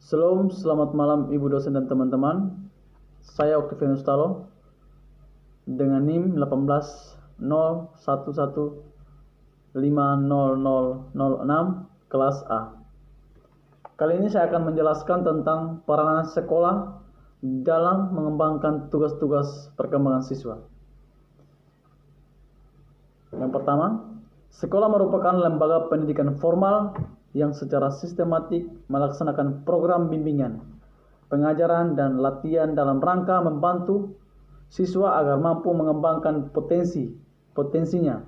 Selamat malam Ibu dosen dan teman-teman. Saya Octavianus Talo dengan NIM 1801150006 kelas A. Kali ini saya akan menjelaskan tentang peranan sekolah dalam mengembangkan tugas-tugas perkembangan siswa. Yang pertama, sekolah merupakan lembaga pendidikan formal yang secara sistematik melaksanakan program bimbingan, pengajaran, dan latihan dalam rangka membantu siswa agar mampu mengembangkan potensinya,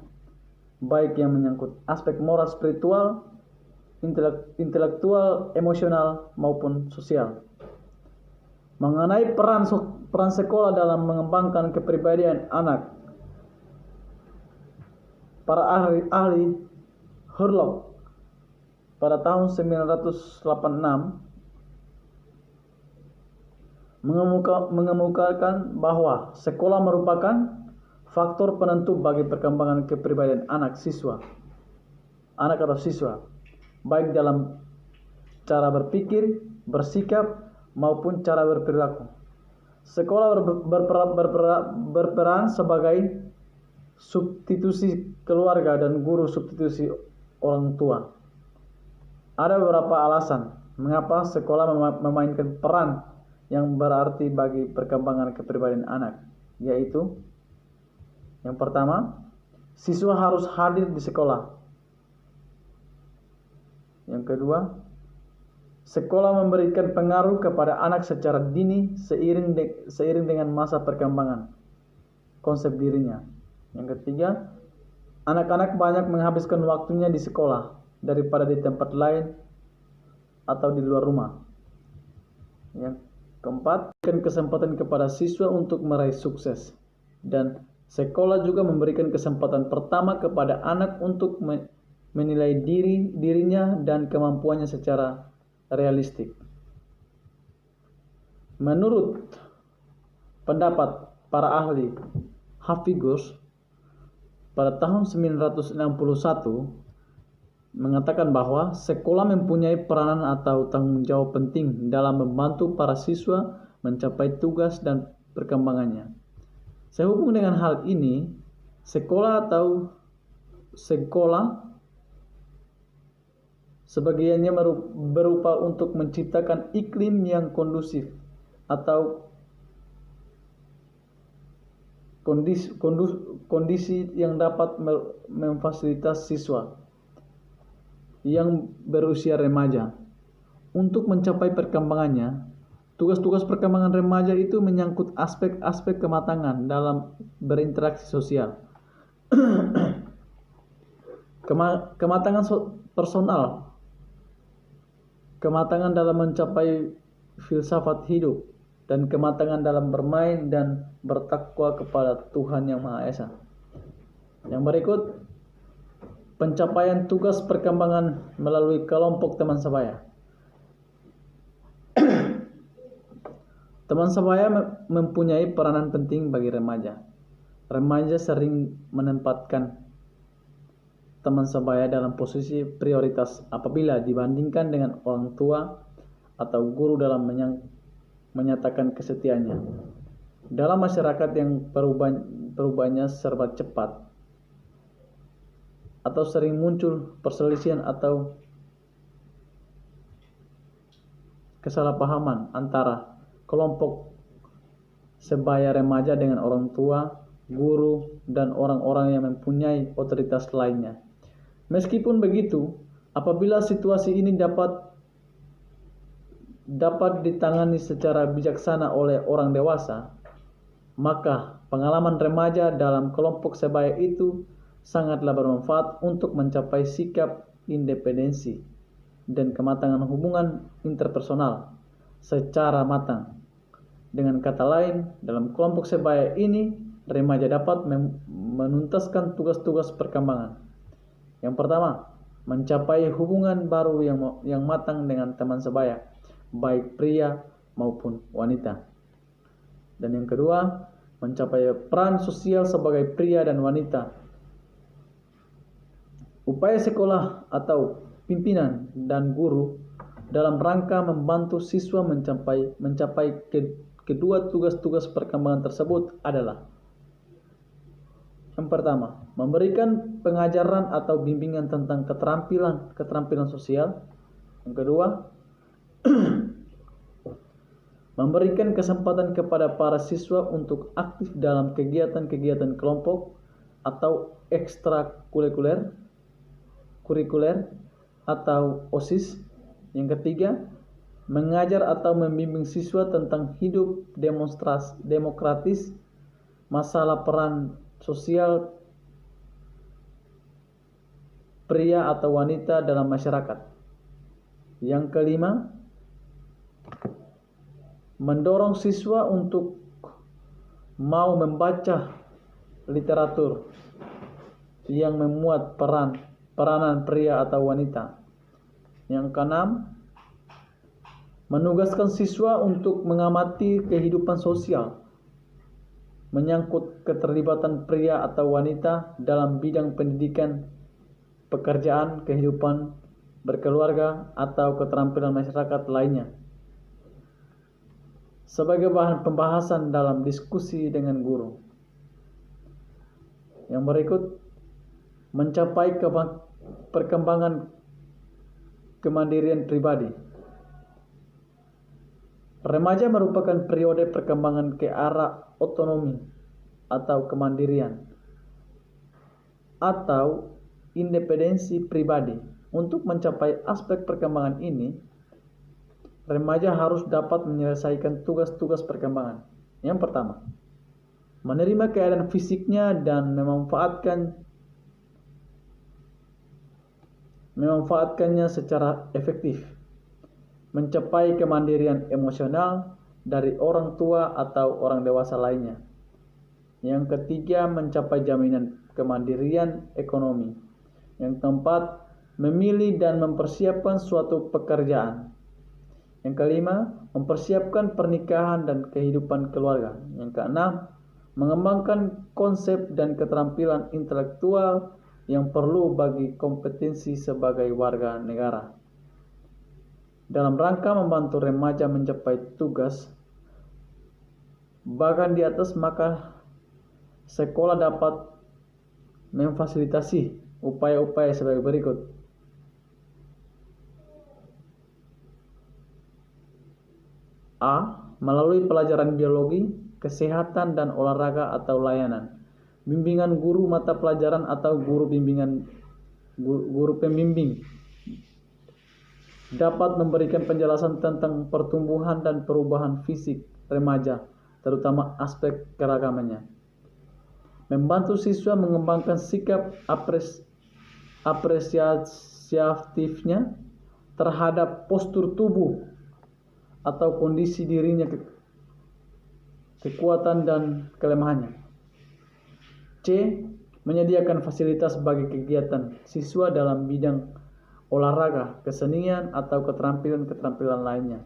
baik yang menyangkut aspek moral, spiritual, intelektual, emosional, maupun sosial. Mengenai peran sekolah dalam mengembangkan kepribadian anak, para ahli Hurlock pada tahun 1986 mengemukakan bahwa sekolah merupakan faktor penentu bagi perkembangan kepribadian anak atau siswa, baik dalam cara berpikir, bersikap, maupun cara berperilaku. Sekolah berperan sebagai substitusi keluarga dan guru substitusi orang tua. Ada beberapa alasan mengapa sekolah memainkan peran yang berarti bagi perkembangan kepribadian anak, yaitu yang pertama, siswa harus hadir di sekolah. Yang kedua, sekolah memberikan pengaruh kepada anak secara dini seiring dengan masa perkembangan konsep dirinya. Yang ketiga, anak-anak banyak menghabiskan waktunya di sekolah daripada di tempat lain atau di luar rumah. Yang keempat, memberikan kesempatan kepada siswa untuk meraih sukses, dan sekolah juga memberikan kesempatan pertama kepada anak untuk menilai dirinya dan kemampuannya secara realistik. Menurut pendapat para ahli Hafigurs pada tahun 1961 mengatakan bahwa sekolah mempunyai peranan atau tanggung jawab penting dalam membantu para siswa mencapai tugas dan perkembangannya. Sehubung dengan hal ini, sekolah sebagiannya berupa untuk menciptakan iklim yang kondusif atau kondisi yang dapat memfasilitas siswa yang berusia remaja untuk mencapai perkembangannya. Tugas-tugas perkembangan remaja itu menyangkut aspek-aspek kematangan dalam berinteraksi sosial, kematangan personal, kematangan dalam mencapai filsafat hidup, dan kematangan dalam bermain dan bertakwa kepada Tuhan Yang Maha Esa. Yang berikut, pencapaian tugas perkembangan melalui kelompok teman sebaya. Teman sebaya mempunyai peranan penting bagi remaja. Remaja sering menempatkan teman sebaya dalam posisi prioritas apabila dibandingkan dengan orang tua atau guru dalam menyatakan kesetiaannya. Dalam masyarakat yang perubahannya serba cepat atau sering muncul perselisihan atau kesalahpahaman antara kelompok sebaya remaja dengan orang tua, guru, dan orang-orang yang mempunyai otoritas lainnya. Meskipun begitu, apabila situasi ini dapat ditangani secara bijaksana oleh orang dewasa, maka pengalaman remaja dalam kelompok sebaya itu sangatlah bermanfaat untuk mencapai sikap independensi dan kematangan hubungan interpersonal secara matang. Dengan kata lain, dalam kelompok sebaya ini, remaja dapat menuntaskan tugas-tugas perkembangan. Yang pertama, mencapai hubungan baru yang matang dengan teman sebaya, baik pria maupun wanita. Dan yang kedua, mencapai peran sosial sebagai pria dan wanita. Upaya sekolah atau pimpinan dan guru dalam rangka membantu siswa mencapai kedua tugas-tugas perkembangan tersebut adalah: yang pertama, memberikan pengajaran atau bimbingan tentang keterampilan sosial. Yang kedua, memberikan kesempatan kepada para siswa untuk aktif dalam kegiatan-kegiatan kelompok atau ekstrakurikuler atau OSIS. Yang ketiga, mengajar atau membimbing siswa tentang hidup demokratis, masalah peran sosial pria atau wanita dalam masyarakat. Yang kelima, mendorong siswa untuk mau membaca literatur yang memuat peranan pria atau wanita. Yang keenam, menugaskan siswa untuk mengamati kehidupan sosial menyangkut keterlibatan pria atau wanita dalam bidang pendidikan, pekerjaan, kehidupan berkeluarga, atau keterampilan masyarakat lainnya, sebagai bahan pembahasan dalam diskusi dengan guru. Yang berikut, mencapai perkembangan kemandirian pribadi. Remaja merupakan periode perkembangan ke arah otonomi atau kemandirian atau independensi pribadi. Untuk mencapai aspek perkembangan ini, remaja harus dapat menyelesaikan tugas-tugas perkembangan. Yang pertama, menerima keadaan fisiknya dan memanfaatkannya secara efektif. Mencapai kemandirian emosional dari orang tua atau orang dewasa lainnya. Yang ketiga, mencapai jaminan kemandirian ekonomi. Yang keempat, memilih dan mempersiapkan suatu pekerjaan. Yang kelima, mempersiapkan pernikahan dan kehidupan keluarga. Yang keenam, mengembangkan konsep dan keterampilan intelektual yang perlu bagi kompetensi sebagai warga negara. Dalam rangka membantu remaja mencapai tugas bahkan di atas, maka sekolah dapat memfasilitasi upaya-upaya sebagai berikut. A. Melalui pelajaran biologi, kesehatan, dan olahraga atau layanan. Bimbingan guru mata pelajaran atau guru pembimbing dapat memberikan penjelasan tentang pertumbuhan dan perubahan fisik remaja, terutama aspek keragamannya. Membantu siswa mengembangkan sikap apresiatifnya terhadap postur tubuh atau kondisi dirinya, kekuatan dan kelemahannya. C. Menyediakan fasilitas bagi kegiatan siswa dalam bidang olahraga, kesenian, atau keterampilan lainnya.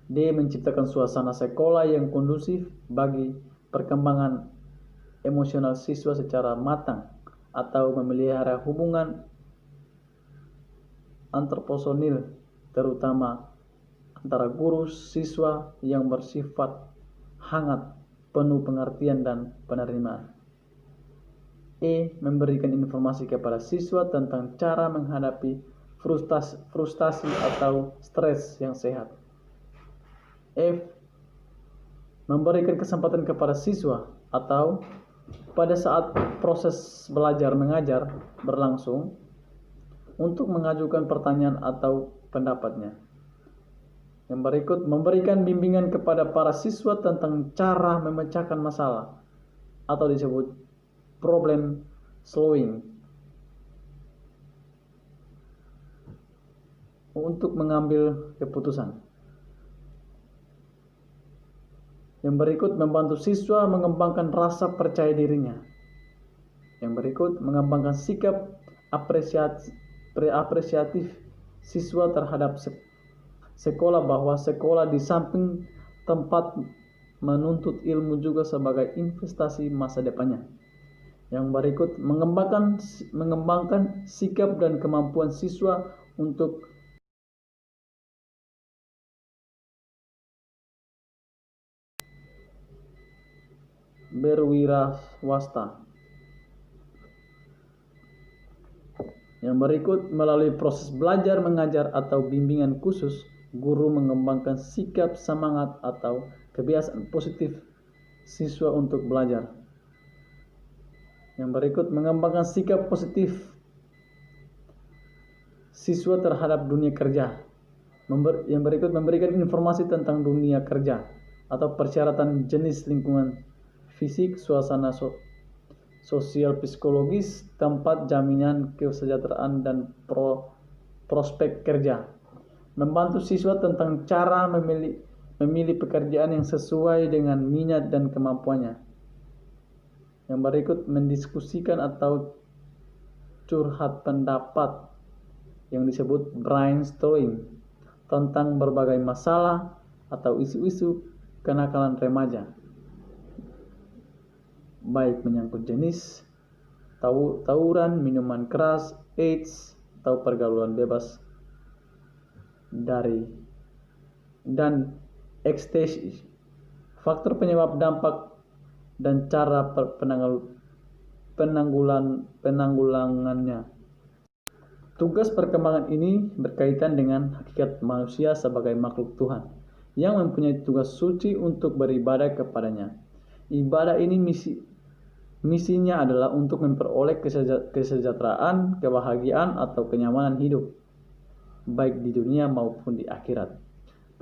D. Menciptakan suasana sekolah yang kondusif bagi perkembangan emosional siswa secara matang atau memelihara hubungan antarpersonil, terutama antara guru siswa yang bersifat hangat, penuh pengertian dan penerimaan. E. Memberikan informasi kepada siswa tentang cara menghadapi frustasi atau stres yang sehat. F. Memberikan kesempatan kepada siswa atau pada saat proses belajar mengajar berlangsung untuk mengajukan pertanyaan atau pendapatnya. Yang berikut, memberikan bimbingan kepada para siswa tentang cara memecahkan masalah atau disebut problem solving untuk mengambil keputusan. Yang berikut, membantu siswa mengembangkan rasa percaya dirinya. Yang berikut, mengembangkan sikap apresiatif siswa terhadap sekolah, bahwa sekolah di samping tempat menuntut ilmu juga sebagai investasi masa depannya. Yang berikut, mengembangkan sikap dan kemampuan siswa untuk berwirausaha. Yang berikut, melalui proses belajar mengajar atau bimbingan khusus, guru mengembangkan sikap, semangat, atau kebiasaan positif siswa untuk belajar. Yang berikut, mengembangkan sikap positif siswa terhadap dunia kerja. Yang berikut, memberikan informasi tentang dunia kerja atau persyaratan jenis lingkungan fisik, suasana sosial psikologis, tempat, jaminan kesejahteraan, dan prospek kerja. Membantu siswa tentang cara memilih pekerjaan yang sesuai dengan minat dan kemampuannya. Yang berikut, mendiskusikan atau curhat pendapat yang disebut brainstorming tentang berbagai masalah atau isu-isu kenakalan remaja, baik menyangkut jenis tawuran, minuman keras, AIDS, atau pergaulan bebas dan ekstasi, faktor penyebab, dampak, dan cara penanggulangannya. Tugas perkembangan ini berkaitan dengan hakikat manusia sebagai makhluk Tuhan yang mempunyai tugas suci untuk beribadah kepadanya. Ibadah ini misinya adalah untuk memperoleh kesejahteraan, kebahagiaan, atau kenyamanan hidup, baik di dunia maupun di akhirat.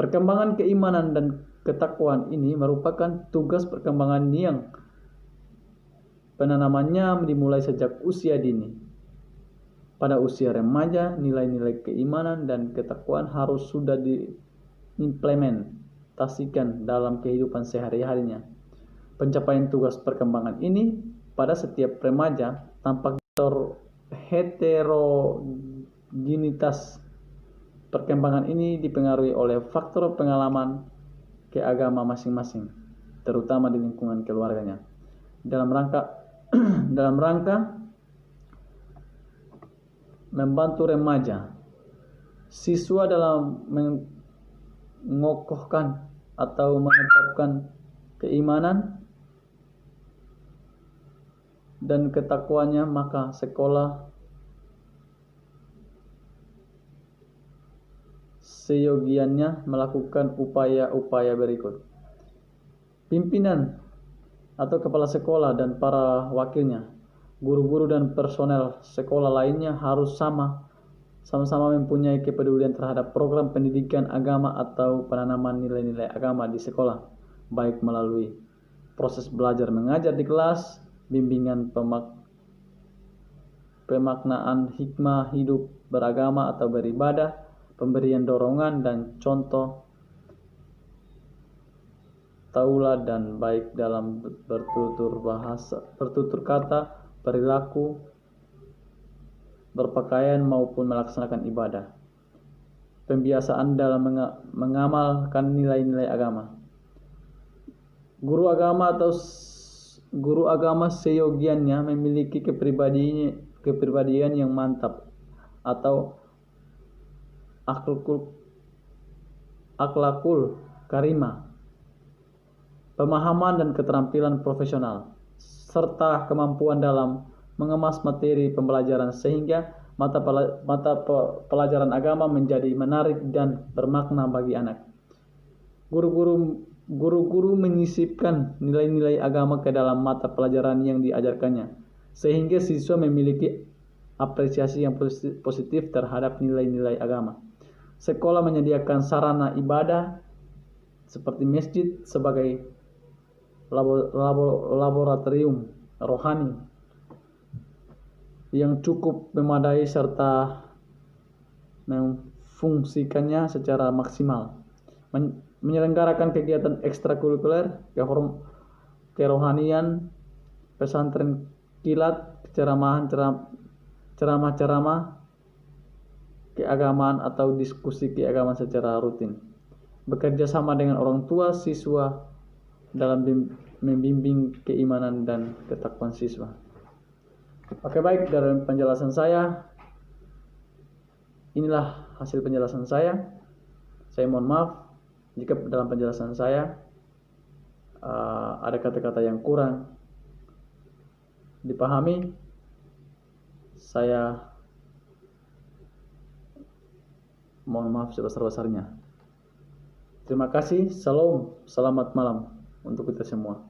Perkembangan keimanan dan ketakwaan ini merupakan tugas perkembangan yang penanamannya dimulai sejak usia dini. Pada usia remaja, nilai-nilai keimanan dan ketakwaan harus sudah diimplementasikan dalam kehidupan sehari-harinya. Pencapaian tugas perkembangan ini pada setiap remaja tampak heterogenitas. Perkembangan ini dipengaruhi oleh faktor pengalaman keagama masing-masing, terutama di lingkungan keluarganya. Dalam rangka membantu remaja, siswa dalam mengokohkan atau menetapkan keimanan dan ketakwaannya, maka sekolah seyogianya melakukan upaya-upaya berikut. Pimpinan atau kepala sekolah dan para wakilnya, guru-guru dan personel sekolah lainnya harus sama-sama mempunyai kepedulian terhadap program pendidikan agama atau penanaman nilai-nilai agama di sekolah, baik melalui proses belajar mengajar di kelas, bimbingan pemaknaan hikmah hidup beragama atau beribadah, pemberian dorongan dan contoh tauladan baik dalam bertutur kata, perilaku, berpakaian maupun melaksanakan ibadah. Pembiasaan dalam mengamalkan nilai-nilai agama. Guru agama seyogiannya memiliki kepribadian yang mantap atau akhlakul karimah, pemahaman dan keterampilan profesional, serta kemampuan dalam mengemas materi pembelajaran sehingga mata pelajaran agama menjadi menarik dan bermakna bagi anak. Guru-guru menyisipkan nilai-nilai agama ke dalam mata pelajaran yang diajarkannya, sehingga siswa memiliki apresiasi yang positif terhadap nilai-nilai agama. Sekolah menyediakan sarana ibadah seperti masjid sebagai laboratorium rohani yang cukup memadai serta memfungsikannya secara maksimal. Menyelenggarakan kegiatan ekstrakurikuler, kerohanian, pesantren kilat, ceramah-ceramah keagamaan atau diskusi keagamaan secara rutin. Bekerja sama dengan orang tua siswa dalam membimbing keimanan dan ketakwaan siswa. Oke, baik, dari penjelasan saya, inilah hasil penjelasan saya. Saya mohon maaf jika dalam penjelasan saya ada kata-kata yang kurang dipahami, saya mohon maaf sebesar-besarnya. Terima kasih, salam, selamat malam untuk kita semua.